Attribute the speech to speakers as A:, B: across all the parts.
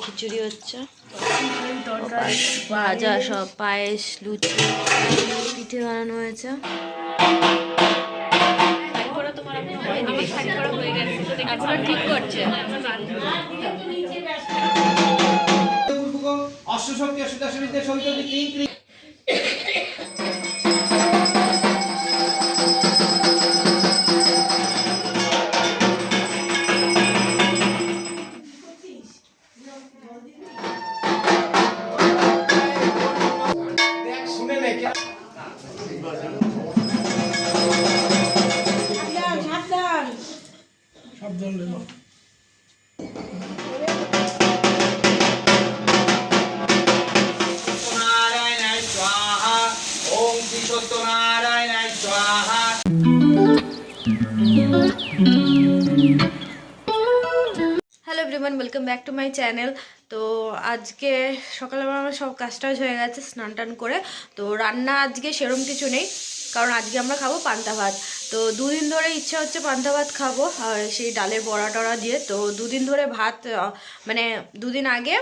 A: খিচুড়ি হচ্ছে, ভাজা সব, পায়েস, লুচি, পিঠে বানানো হয়েছে। ঠিক করছে। Hello everyone, welcome back to my channel. তো আজকে সকালবেলা আমার সব কাজ টাজ হয়ে গেছে, স্নান টান করে। তো রান্না আজকে সেরম কিছু নেই, কারণ আজকে আমরা খাবো পান্তা ভাত। তো দুদিন ধরে ইচ্ছা হচ্ছে পান্তা ভাত খাবো, আর সেই ডালের বড়া টড়া দিয়ে। তো দুদিন ধরে ভাত, মানে দুদিন আগে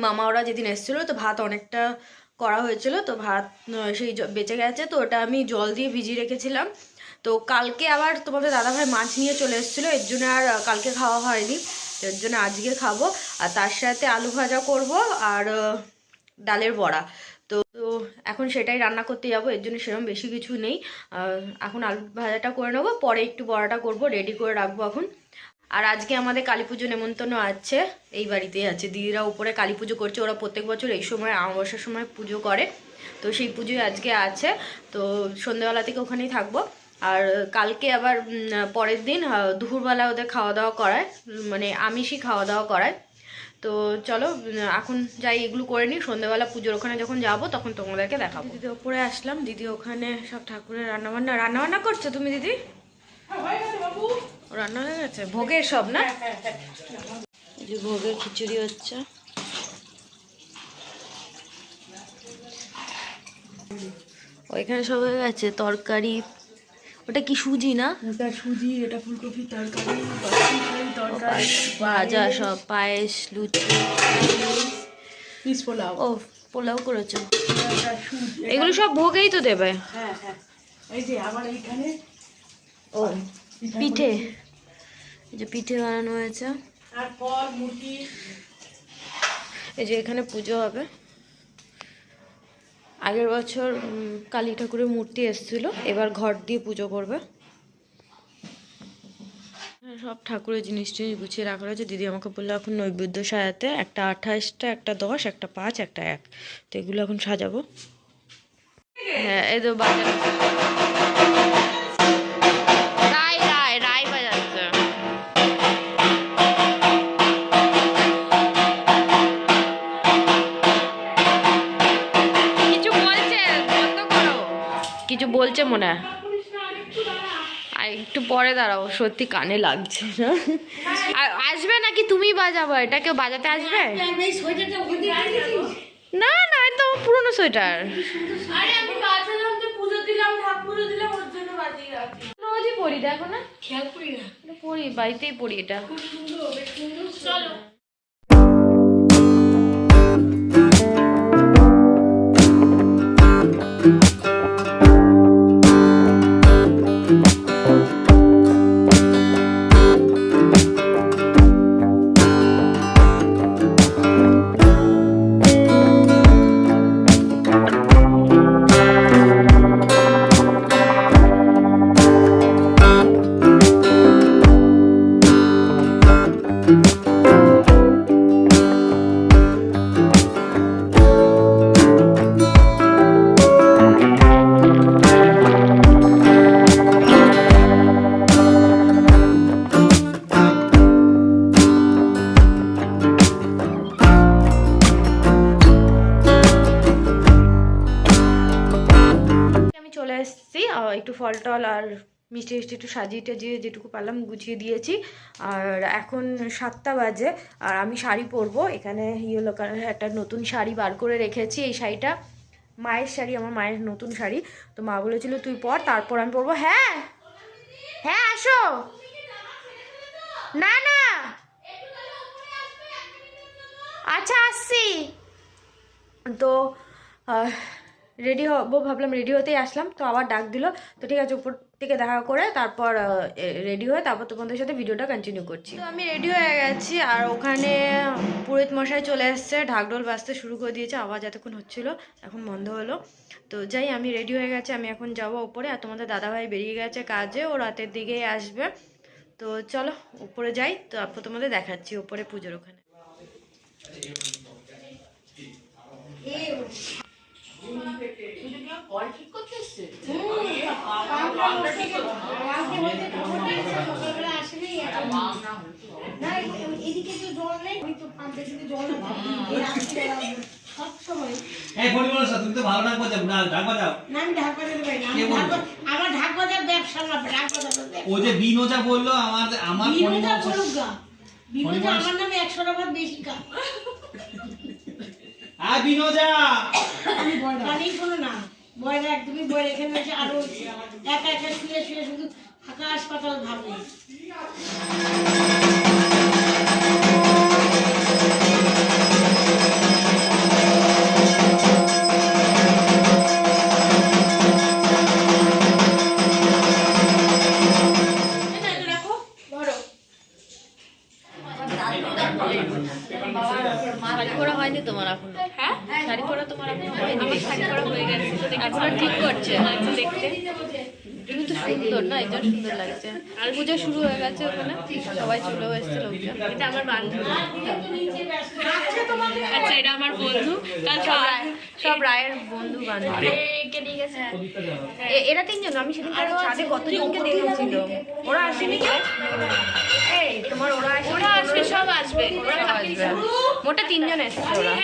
A: মামা ওরা যেদিন এসেছিলো, তো ভাত অনেকটা করা হয়েছিল, তো ভাত সেই বেঁচে গেছে, তো ওটা আমি জল দিয়ে ভিজিয়ে রেখেছিলাম। তো কালকে আবার তোমাদের দাদাভাই মাছ নিয়ে চলে এসেছিলো, এর জন্য আর কালকে খাওয়া হয়নি, এর জন্য আজকে খাবো। আর তার সাথে আলু ভাজা করব আর ডালের বড়া। তো এখন সেটাই রান্না করতে যাবো, এর জন্য সেরকম বেশি কিছু নেই। এখন আলু ভাজাটা করে নেবো, পরে একটু বড়াটা করব, রেডি করে রাখবো এখন। আর আজকে আমাদের কালী পুজো নেমন্তন্ন আছে, এই বাড়িতেই আছে। দিদিরা উপরে কালী পুজো করছে, ওরা প্রত্যেক বছর এই সময় অমাবস্যার সময় পুজো করে, তো সেই পুজোই আজকে আছে। তো সন্ধ্যেবেলা থেকে ওখানেই থাকবো। আর কালকে আবার পরের দিন দুপুরবেলা ওদের খাওয়া দাওয়া করায়, মানে আমিষই খাওয়া দাওয়া করায়। তো চলো এখন যাই, এগুলো করে নিই, সন্ধ্যেবেলা পুজোর ওখানে যখন যাব তখন তোমাদেরকে দেখাবো। দিদি ওপরে আসলাম, দিদি ওখানে সব ঠাকুরের রান্নাবান্না করছো তুমি দিদি? রান্না হয়ে গেছে, ভোগের সব না? যে ভোগের খিচুড়ি হচ্ছে, ওইখানে সব হয়ে গেছে। তরকারি, ওটা কি সুজি না?
B: ওটা সুজি, এটা ফুলকপির তরকারি,
A: ভাজা সব, পায়েস, লুচি,
B: পিস পোলাও।
A: ও পোলাও করেছো? এগুলো সব ভোগেই তো দেবে।
B: হ্যাঁ হ্যাঁ, এই যে আবার এইখানে
A: ও পিঠে, এই যে পিঠে বানানো হয়েছে।
B: তারপর মুরগি,
A: এই যে এখানে পুজো হবে। আগের বছর কালী ঠাকুরের মূর্তি এসেছিল, এবার ঘর দিয়ে পুজো করবে। সব ঠাকুরের জিনিস টিনিস গুছিয়ে রাখা রয়েছে। দিদি আমাকে বললো এখন নৈবেদ্য সাজাতে, একটা 28টা, একটা 10, একটা 5, একটা 1, তো এগুলো এখন সাজাবো। হ্যাঁ এই তো বাজার রায় রায় রায় বাজাচ্ছে। কিছু বলছে, বন্ধ করো। কিছু বলছে মনে হয়, আর একটু পরে দাঁড়াও, সত্যি কানে লাগছে না। আসবে নাকি তুমি বাজাবো? এটা কেউ বাজাতে আসবে? না না, এটা আমার পুরনো সোয়েটার। রোজই পরি, দেখো না, খেয়াল করি না, পরি, বাড়িতেই পরি এটা। চলো একটু ফল টল আর মিষ্টি মিষ্টি একটু সাজিয়ে টাজিয়ে যেটুকু পারলাম গুছিয়ে দিয়েছি। আর এখন 7টা বাজে, আর আমি শাড়ি পরবো। এখানে ইয়েলো কালারের একটা নতুন শাড়ি বার করে রেখেছি। এই শাড়িটা মায়ের শাড়ি, আমার মায়ের নতুন শাড়ি। তো মা বলেছিল তুই পর, তারপর আমি পরবো। হ্যাঁ হ্যাঁ আসো। না না আচ্ছা আসছি। তো রেডি হবো ভাবলাম, রেডি হতেই আসলাম, তো আবার ডাক দিল। তো ঠিক আছে, উপর থেকে দেখা করে তারপর রেডি হয়ে তারপর তোমাদের সাথে ভিডিওটা কন্টিনিউ করছি। তো আমি রেডি হয়ে গেছি, আর ওখানে পুরোহিত মশাই চলে এসছে, ঢাকঢোল বাজতে শুরু করে দিয়েছে। আওয়াজ এতক্ষণ হচ্ছিল, এখন বন্ধ হলো। তো যাই, আমি রেডি হয়ে গেছি, আমি এখন যাব উপরে। আর তোমাদের দাদাভাই বেরিয়ে গেছে কাজে, ও রাতের দিকেই আসবে। তো চলো উপরে যাই, তো তারপর তোমাদের দেখাচ্ছি উপরে পুজোর ওখানে।
C: তুমি তো ভালো ঢাক বাজাও, ঢাক বাজাও।
B: আমার ঢাক বাজার ব্যবসা না, ঢাক বাজার
C: ও যে বিনোজা বললো আমার আমার
B: বিনোজা বলুক গা, বিনোজা আমার নামে 100 টাকা বেশি কা।
C: আর বিনোজা
B: আমি বয়রানি শোনো না, বয়রা একদমই বয়রা, এখানে এসে আরো একা একা শুয়ে শুয়ে শুধু আকাশ পাতাল ভাবে।
A: শাড়ি পরা হয়নি তোমার এখন? হ্যাঁ, শাড়ি পরা তোমার এখন হয়নি? আমার শাড়ি পরা হয়ে গেছে, এখন আর ঠিক করছে দেখতে। তুমি তো সুন্দর না, এটা সুন্দর লাগছে। আর পুজো শুরু হয়ে গেছে ওখানে, সবাই চলে এসেছে লোকজন। এটা আমার বান্ধবী। আচ্ছা, এটা আমার বন্ধু। কাল সব রায়ের বন্ধু বান্ধব কে নিয়ে গেছে। এরা তিনজন, আমি সেদিন ছাদে কতজনকে দেখেছিল। ওরা আসেনি কে? এই তোমার ওরা আসবে, সব আসবে, ওরা আসবে। মোটে 3 জন এসেছে ওরা।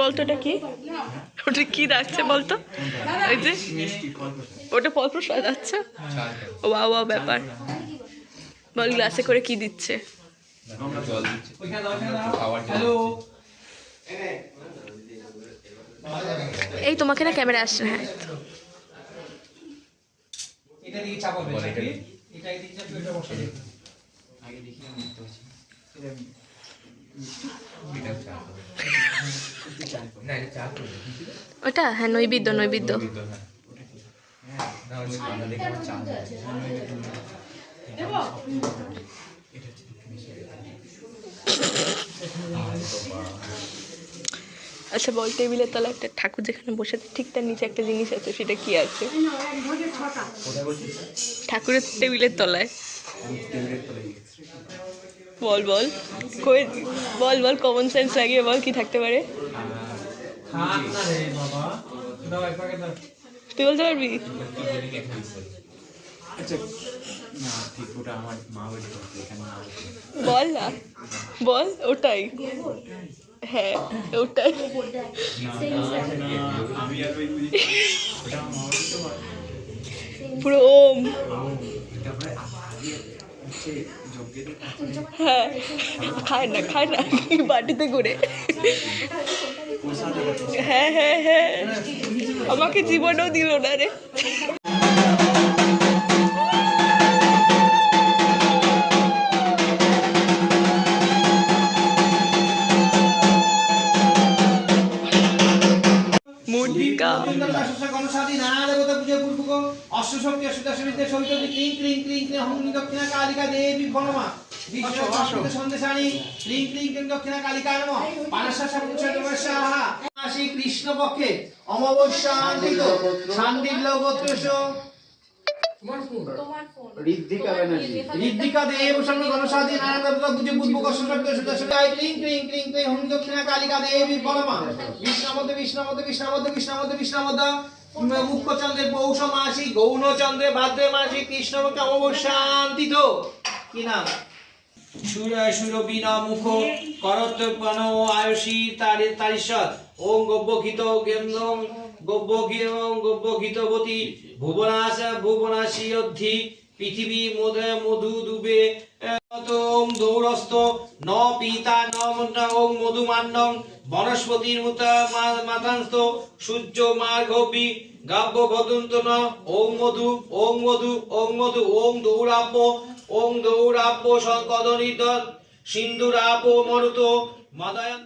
A: বলতো ওটা কি, ওটা কি রাখছে বলতো? ওই যে ওটা ফল প্রসাদ। আচ্ছা, ও বাবা, ব্যাপার। বল, গ্লাসে করে কি দিচ্ছে? এই তোমাকে না ক্যামেরা আসছে। হ্যাঁ,
C: এটা দিয়ে চাপাবে, এটা দিয়ে চাপলে এটা বসে যাবে। আগে দেখি আমি দেখতে পাচ্ছি এটা চাপ না, এটা চাপ
A: ওটা হ্যাঁ, নৈবেদ্য। নৈবেদ্য
C: হ্যাঁ, না ওই আমরা দেখে আমার চাপ দেবো।
A: আচ্ছা বল, টেবিলের তলায় একটা ঠাকুর যেখানে বসে ঠিক তার নিচে একটা জিনিস আছে, সেটা কি আছে? ঠাকুরের টেবিলের তলায়। বল বল, কই বল বল, কমন সেন্স লাগিয়ে বল কি থাকতে পারে। তুই বলতে পারবি? বল না, বল। ওটাই, হ্যাঁ ওটাই। পুরো ওম। হ্যাঁ, খায় না বাটিতে করে। হ্যাঁ হ্যাঁ হ্যাঁ, আমাকে জীবনেও দিল না রে।
C: কৃষ্ণ পক্ষে অমাবস্যা ঋদ্ধিকা দেব সর্ব গণসাধী নারায়ণ দেবতা বুঝে বুঝবো কষ্ট শব্দ সুদা সুদা ক্লিং ক্লিং ক্লিং ক্লিং হুম দক্ষিণা কালিকা দেবী বলমা বিষ্ণামদ মুখ্য চন্দ্রের পৌষ মাসি গৌণ চন্দ্রে ভাদ্রে মাসি কৃষ্ণ পক্ষে অমাবস্যা কি নাম সুরবীনা মুখ করতপন আয়ুষী তারিশ্বর ওম গব্যখিত গেন্দম গব্যখিতবতী ভুবনাশী অদ্ধি পৃথিবী মধু দুবে ওম দৌরস্থ ন পিতা ন মুন্না ওম মধুমান্নং বনস্পতির মাতাংস্ত সূর্য মার্গবি গাব্য বদন্ত ন ওম মধু ওম মধু ওম মধু ওম দৌরাব্য কদনিত সিন্ধুরাপ মরুত মাদায়ান।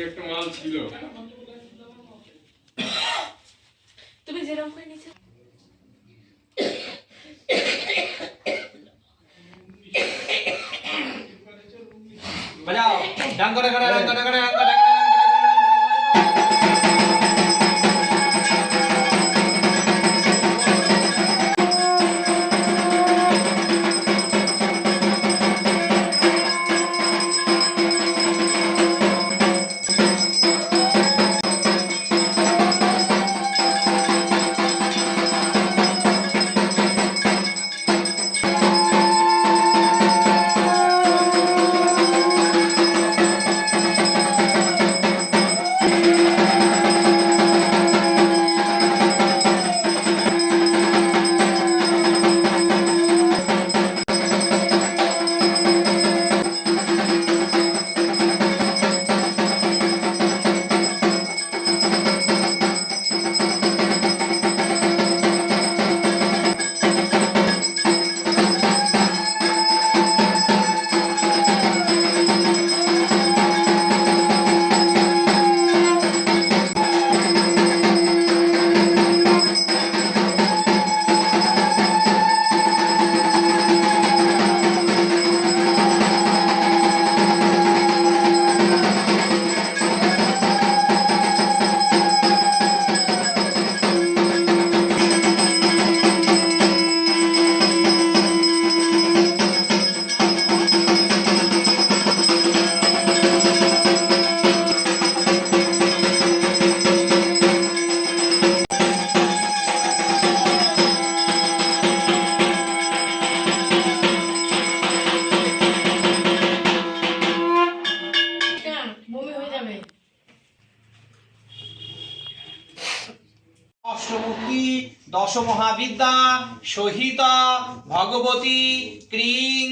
D: একটা মাল ছিল
A: তুমি যেরকম করে নিচে
C: বাজাও ডাং করে করে ডাং করে করে ডাং করে
B: বমি হয়ে যাবে।
C: অষ্টমুখী দশ মহাবিদ্যা সহিত ভগবতী ক্রিং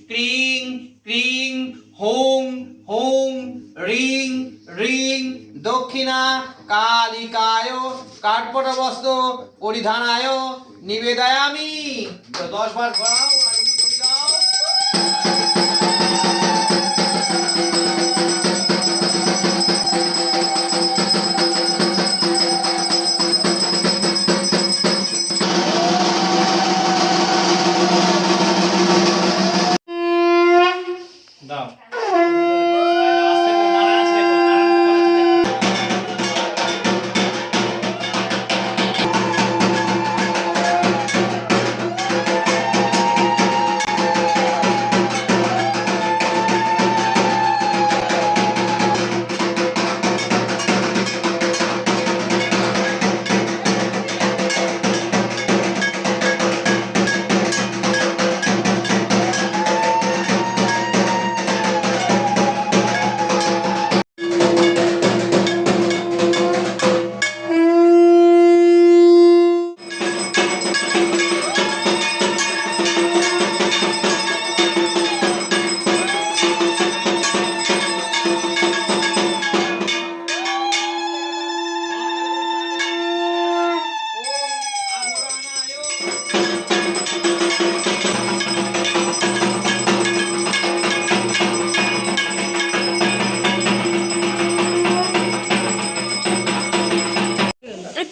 C: ক্রিং ক্রিং হোম হোম রিং রিং দক্ষিণা কালিকায় কাঠপট বস্ত্র পরিধানায় নিবেদয়ামি। 10 বার ঘোরাও আর উঠে দাও। দাও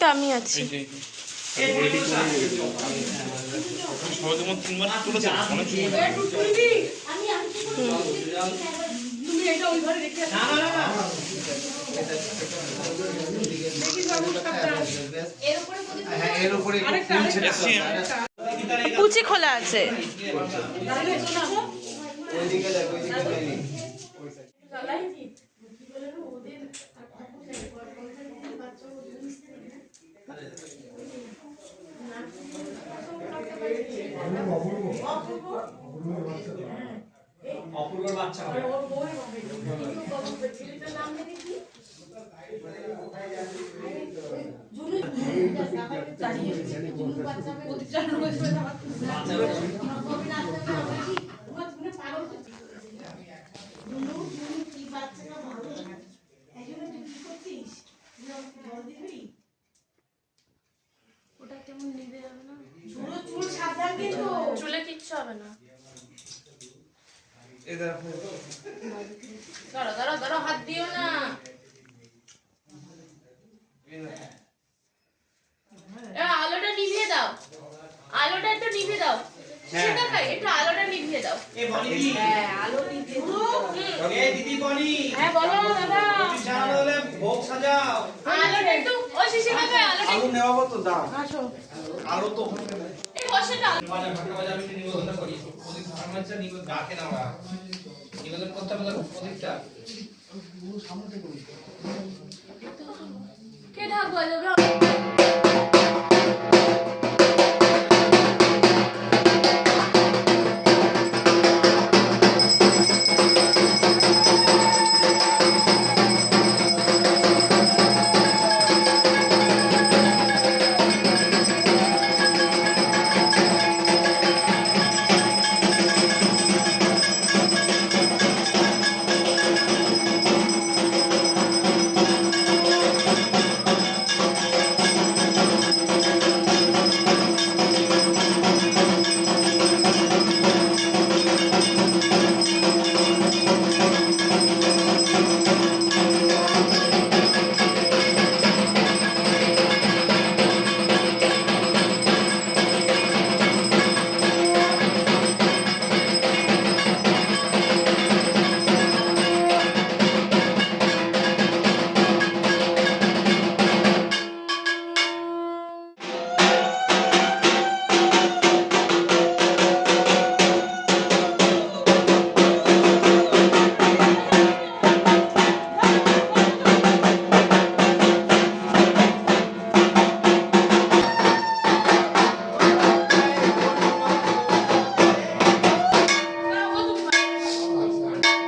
A: তো আমি আছি। কুচি খোলা আছে।
C: অপূর্বর বাচ্চা হবে।
B: দাঁড়িয়ে দুটো বাচ্চা মেয়ে প্রতিটা রোজ করে আমার নবমী নাচতে হবে কি তোমার তুমি পাগল করছিস দুটো কি বাচ্চাটা ভালো এখন তুই কি করছিস জল দিবি
A: ওটা কেমন নিভে যাবে না?
B: পুরো চুল সাবধান কিন্তু
A: চুলে কিচ্ছু হবে না। ধরো ধরো ধরো, হাত দিও না। আলোটা নিভিয়ে দাও, আলোটা একটু নিভিয়ে দাও। সেটা খাই, একটু আলোটা নিভিয়ে দাও।
C: এ বনি দি
B: হ্যাঁ আলো দিতে
C: এ দিদি বনি
A: হ্যাঁ বলো দাদা।
C: সাজানো হলে ভোগ সাজাও।
A: আলোটা একটু, ও শিশি কাকা আলোটা
E: আলু নেওয়া কত দাম?
B: আসো
E: আলু তো ওখানে নেই।
A: এই বসেটা।
C: মানে ভাটা বাজা আমি নিবেদন করি প্রদীপ ধর্মাচার নিবেদন রাখে না ওরা নিবেদন করতে হবে প্রদীপটা
A: কে ঢাক বাজাবে?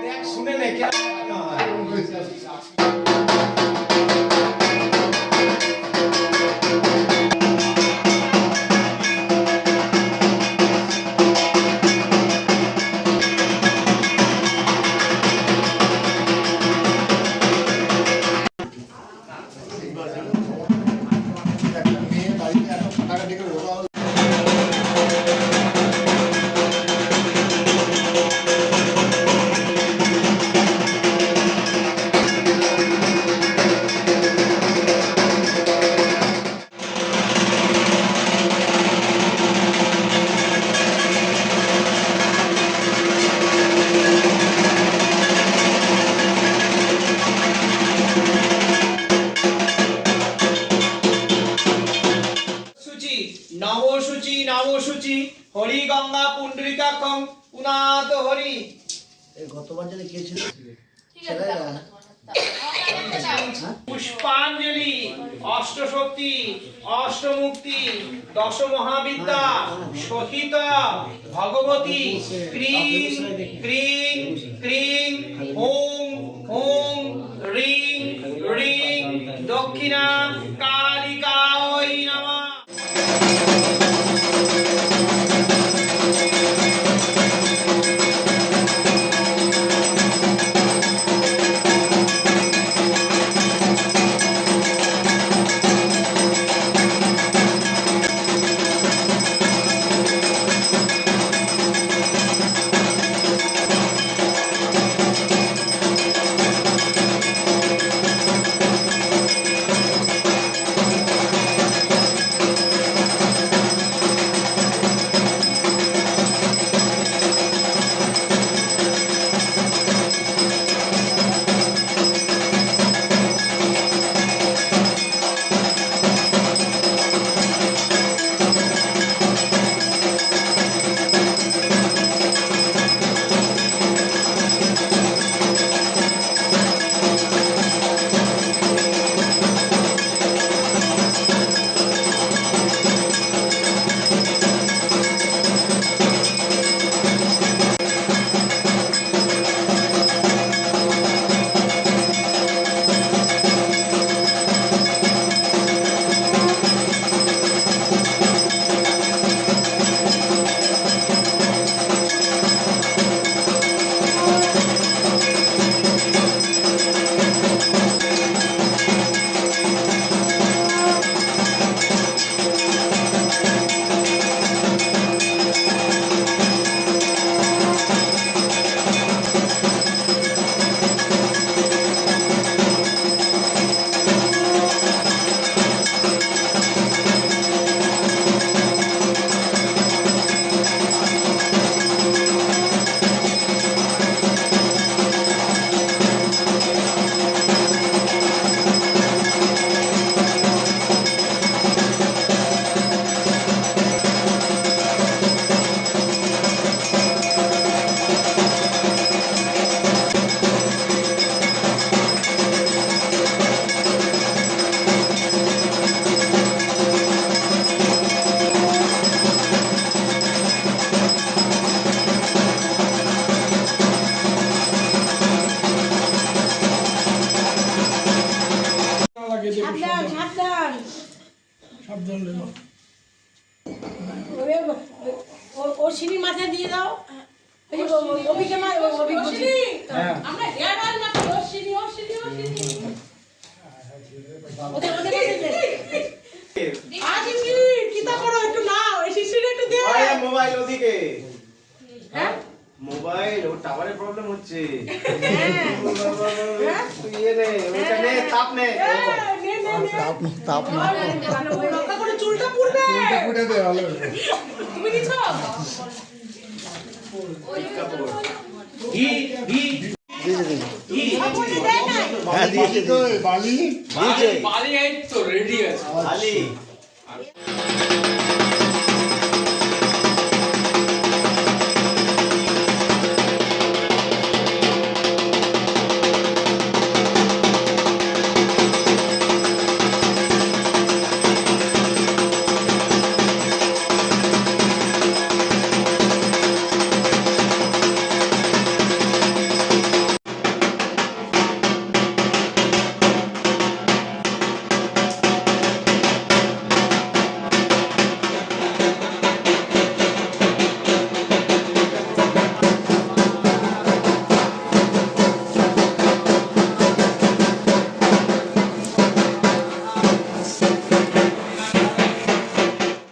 C: দেখ শুনে নে কে
E: মেয়ে বাড়িতে এত টাকা দেখে ওরা
C: শুচি নবশুচি হরি গঙ্গা পুণ্ডরিকাক্ষং পুনাত হরি
E: গতবার যেন কে ছিল?
A: ঠিক আছে দাও, দাও।
C: পুষ্পাঞ্জলি অষ্টশক্তি অষ্টমুক্তি দশ মহাবিদ্যা সহিত ভগবতী ক্রিং ক্রিং ক্রিং ওম ওম রিং রিং দক্ষিণা কালিকায় নমঃ।
B: ও সিঁড়ির মাথায় দিয়ে দাও। ওই যে অভিকে মা অভি বলছি আমরা হেয়ার অয়েল মাখি। ও সিঁড়ি ওদের মাঝে দে। আজ কিতা করো একটু নাও, এই শিশিরে একটু দে।
E: মোবাইল ওদিকে,
B: হ্যাঁ
E: মোবাইল ও টাওয়ারের প্রবলেম হচ্ছে।
B: হ্যাঁ
E: তুই নে ওইটা নে, তাপ নে।
B: তাপ না রক্ষা করে চুলটা পুড়বে। তুমি নিছো
C: ঘি ঘি ঘি
B: আপনি দেয় নাই।
E: হ্যাঁ দিয়েছে তো বালি দিয়েছে
D: বালি এই তো রেডি আছে।
E: বালি।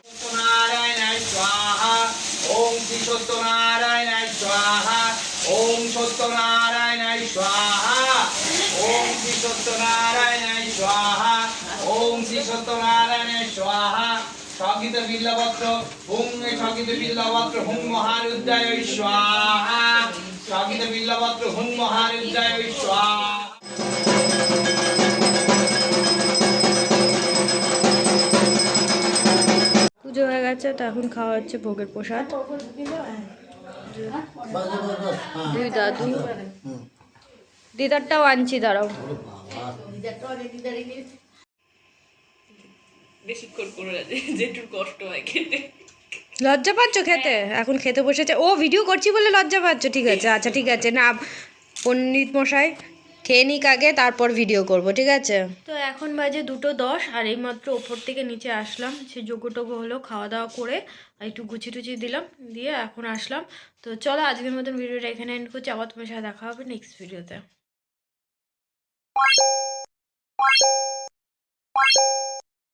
C: সত্যনারায়ণায় স্বাহা ওম শ্রী সত্যনারায়ণায় স্বাহা ওম সত্যনারায়ণায় স্বাহা ওম শ্রী সত্যনারায়ণায় স্বাহা ওম শ্রী সত্যনারায়ণায় স্বাহা সঙ্গীত বিল্লপত্র হুং সঙ্গীত বিল্লপত্র হুং মহারুদ্রায় স্বাহা সঙ্গীত বিল্লপত্র হুং মহারুদ্রায় স্বাহা।
A: পুজো হয়ে গেছে, তো এখন খাওয়া হচ্ছে ভোগের প্রসাদ। দুই দাদু, দিদারটাও আনছি, দাঁড়াও।
F: বেশিক্ষণ করে না, যেটুর কষ্ট হয় খেতে।
A: লজ্জা পাচ্ছ খেতে? এখন খেতে বসেছে। ও ভিডিও করছি বলে লজ্জা পাচ্ছ? ঠিক আছে, আচ্ছা ঠিক আছে। না, পণ্ডিত মশাই খেয়ে নিক আগে, তারপর ভিডিও করব, ঠিক আছে? তো এখন বাজে 2:10, আর এইমাত্র ওপর থেকে নিচে আসলাম। সে যোগ্যটোগ্য হলো, খাওয়া দাওয়া করে একটু গুছি টুচি দিলাম, দিয়ে এখন আসলাম। তো চলো আজকের মতন ভিডিওটা এখানে এন্ড করছি। আবার তোমার সাথে দেখা হবে নেক্সট ভিডিওতে।